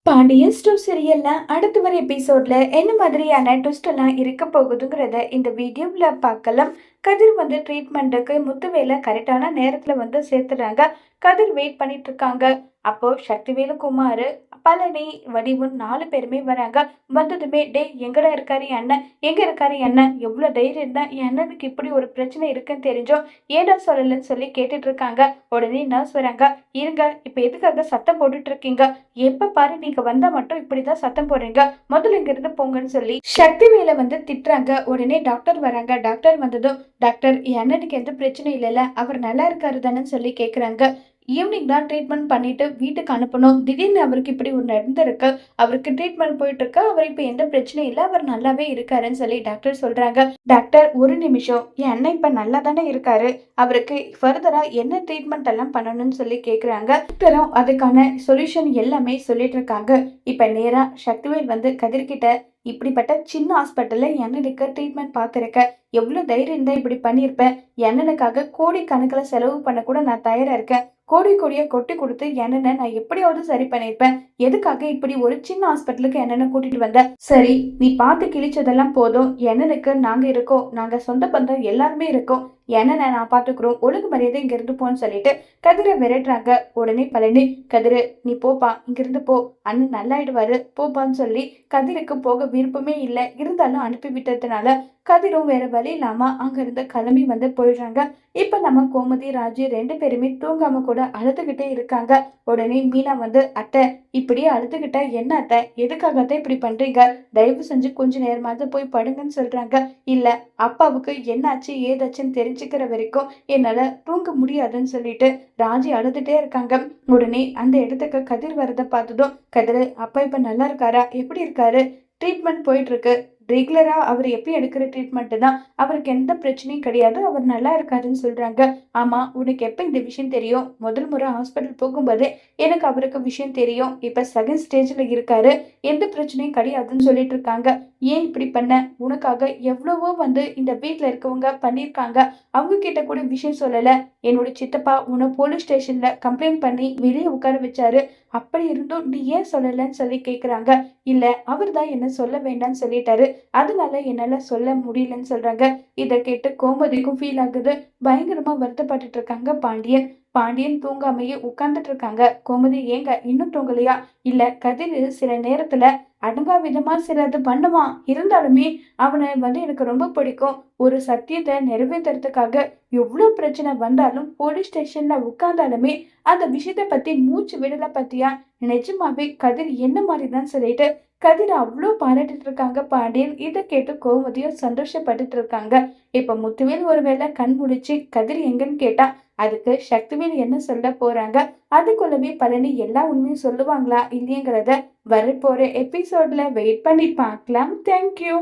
Pandian store சீரியல்ல அடுத்து வர எபிசோட்ல என்ன மாதிரியான ட்விஸ்ட் எல்லாம் இருக்க போகுதுங்கிறத இந்த வீடியோவில் பார்க்கலாம். கதிர் வந்து ட்ரீட்மெண்ட்டுக்கு முத்துவேலை கரெக்டான நேரத்துல வந்து சேர்த்துறாங்க. கதிர் வெயிட் பண்ணிட்டு இருக்காங்க. அப்போ சக்திவேலு, குமார், பழனி, வடிவு 4 பேருமே வராங்க. வந்ததுமே டே எங்கடா இருக்காரு அண்ணன், எங்க இருக்காரு அண்ணன், எவ்வளவு தைரியம் இருந்தா என் அண்ணனுக்கு இப்படி ஒரு பிரச்சனை இருக்குன்னு தெரிஞ்சோம் ஏடா சொல்லலன்னு சொல்லி கேட்டுட்டு இருக்காங்க. உடனே நர்ஸ் வராங்க. இருங்க, இப்ப எதுக்காக சத்தம் போட்டுட்டு இருக்கீங்க, எப்ப பாரு நீங்க வந்தா மட்டும் இப்படிதான் சத்தம் போடுறீங்க, முதல்ல இங்க இருந்து போங்கன்னு சொல்லி சக்தி மேல வந்து திட்டுறாங்க. உடனே டாக்டர் வராங்க. டாக்டர் வந்ததும் டாக்டர் என் அண்ணனுக்கு எந்த பிரச்சனையும் இல்லைல்ல, அவர் நல்லா இருக்காரு தானே சொல்லி கேக்குறாங்க. ஈவினிங் தான் ட்ரீட்மெண்ட் பண்ணிட்டு வீட்டுக்கு அனுப்பணும், திடீர்னு அவருக்கு இப்படி ஒரு நடந்திருக்கு, அவருக்கு ட்ரீட்மெண்ட் போயிட்டு இருக்கு, அவர் இப்ப எந்த பிரச்சனையும் இல்லை, அவர் நல்லாவே இருக்காருன்னு சொல்லி டாக்டர் சொல்றாங்க. டாக்டர் ஒரு நிமிஷம், என் அண்ணன் இப்ப நல்லா தானே இருக்காரு, அவருக்கு ஃபர்தரா என்ன ட்ரீட்மெண்ட் எல்லாம் பண்ணணும்னு சொல்லி கேக்குறாங்க. டாக்டரும் அதுக்கான சொல்யூஷன் எல்லாமே சொல்லிட்டு இருக்காங்க. இப்ப நேரா சக்திவேல் வந்து கதிர்கிட்ட இப்படிப்பட்ட சின்ன ஹாஸ்பிட்டல்ல என்னனுக்கு ட்ரீட்மெண்ட் பார்த்துருக்க, எவ்வளவு தைரியம் இருந்தா இப்படி பண்ணியிருப்பேன், என்னனுக்காக கோடி கணக்கில் செலவு பண்ண கூட நான் தயாரா இருக்கேன், கோடி கோடியா கொட்டி கொடுத்து என்னென்ன நான் எப்படியாவது சரி பண்ணிருப்பேன், எதுக்காக இப்படி ஒரு சின்ன ஹாஸ்பிட்டலுக்கு என்னென்ன கூட்டிட்டு வந்த, சரி நீ பார்த்து கிழிச்சதெல்லாம் போதும், என்னனுக்கு நாங்க இருக்கோம், நாங்க சொந்த பந்தம் எல்லாருமே இருக்கோம், என்னென்ன நான் பாத்துக்கிறோம், ஒழுங்கு மரியாதை இங்க இருந்து போன்னு சொல்லிட்டு கதிரை விரட்டுறாங்க. உடனே பழனி, கதிரு நீ போப்பா, இங்கிருந்து போ, அண்ணன் நல்லாயிடுவாரு போப்பான்னு சொல்லி கதிருக்கு போக விருப்பமே இல்லை, இருந்தாலும் அனுப்பி விட்டதுனால கதிரும் வேற வழி இல்லாம அங்க இருந்து கிளம்பி வந்து போயிடுறாங்க. இப்ப நம்ம கோமதி, ராஜு 2 பேருமே தூங்காம கூட அழுதுகிட்டே இருக்காங்க. உடனே மீனா வந்து அத்தை இப்படியே அழுதுகிட்ட என்ன அத்தை, எதுக்காக அத்தை இப்படி பண்றீங்க, தயவு செஞ்சு கொஞ்ச நேரமாவது போய் படுங்கன்னு சொல்றாங்க. இல்ல, அப்பாவுக்கு என்னாச்சு ஏதாச்சுன்னு தெரிஞ்சுக்கிற வரைக்கும் என்னால தூங்க முடியாதுன்னு சொல்லிட்டு ராஜி அழுதுட்டே இருக்காங்க. உடனே அந்த இடத்துக்கு கதிர் வரதை பார்த்ததும், கதிர் அப்பா இப்ப நல்லா இருக்காரா, எப்படி இருக்காரு, ட்ரீட்மெண்ட் போயிட்டு இருக்கு, ரெகுலரா அவர் எப்பயும் எடுக்கிற ட்ரீட்மெண்ட் தான், அவருக்கு எந்த பிரச்சனையும் கிடையாது, அவர் நல்லா இருக்காருன்னு சொல்றாங்க. ஆமா, உனக்கு எப்ப இந்த விஷயம் தெரியும், முதல் முறை ஹாஸ்பிட்டல் போகும்போதே எனக்கு அவருக்கு விஷயம் தெரியும், இப்ப செகண்ட் ஸ்டேஜ்ல இருக்காரு, எந்த பிரச்சனையும் கிடையாதுன்னு சொல்லிட்டு இருக்காங்க. ஏன் இப்படி பண்ண, உனக்காக எவ்வளவோ வந்து இந்த வீட்டுல இருக்கவங்க பண்ணிருக்காங்க, அவங்க கிட்ட கூட விஷயம் சொல்லல, என்னோட சித்தப்பா உன்னை போலீஸ் ஸ்டேஷன்ல கம்ப்ளைண்ட் பண்ணி வெளியே உட்கார வச்சாரு, அப்படி இருந்தும் நீ ஏன் சொல்லலன்னு சொல்லி கேக்குறாங்க. இல்ல, அவர் தான் என்ன சொல்ல வேண்டாம்னு சொல்லிட்டாரு, அதனால என்னால சொல்ல முடியலன்னு சொல்றாங்க. இதை கேட்டு கோமதிக்கும் ஃபீல் ஆகுது. பயங்கரமா வருத்தப்பட்டுட்டு இருக்காங்க பாண்டியன். பாண்டியன் தூங்காமையே உட்கார்ந்துட்டு இருக்காங்க. கோமதி, ஏங்க இன்னும் தூங்கலையா, இல்ல கதிர் சில நேரத்துல அடங்கா விதமா சிலது பண்ணுவான், இருந்தாலுமே அவனை வந்து எனக்கு ரொம்ப பிடிக்கும், ஒரு சத்தியத்தை நிறைவேற்றுறதுக்காக எவ்வளவு பிரச்சனை வந்தாலும் போலீஸ் ஸ்டேஷன்ல உட்கார்ந்தாலுமே அந்த விஷயத்த பத்தி மூச்சு விடல பத்தியா, நிஜமாவே கதிர் என்ன மாதிரிதான் சொல்லிட்டு கதிர அவ்வளோ பாராட்டிட்டு இருக்காங்க பாண்டியன். இதை கேட்டு கோமதியும் சந்தோஷப்பட்டுட்டு இருக்காங்க. இப்ப முத்துவேல் ஒருவேளை கண் முடிச்சு கதிர் எங்கன்னு கேட்டா அதுக்கு சக்திவேல் என்ன சொல்ல போறாங்க, அதுக்குள்ளவே பழனி எல்லா உண்மையும் சொல்லுவாங்களா இல்லையங்கிறத வரப்போற எபிசோட்ல வெயிட் பண்ணி பார்க்கலாம். தேங்க்யூ.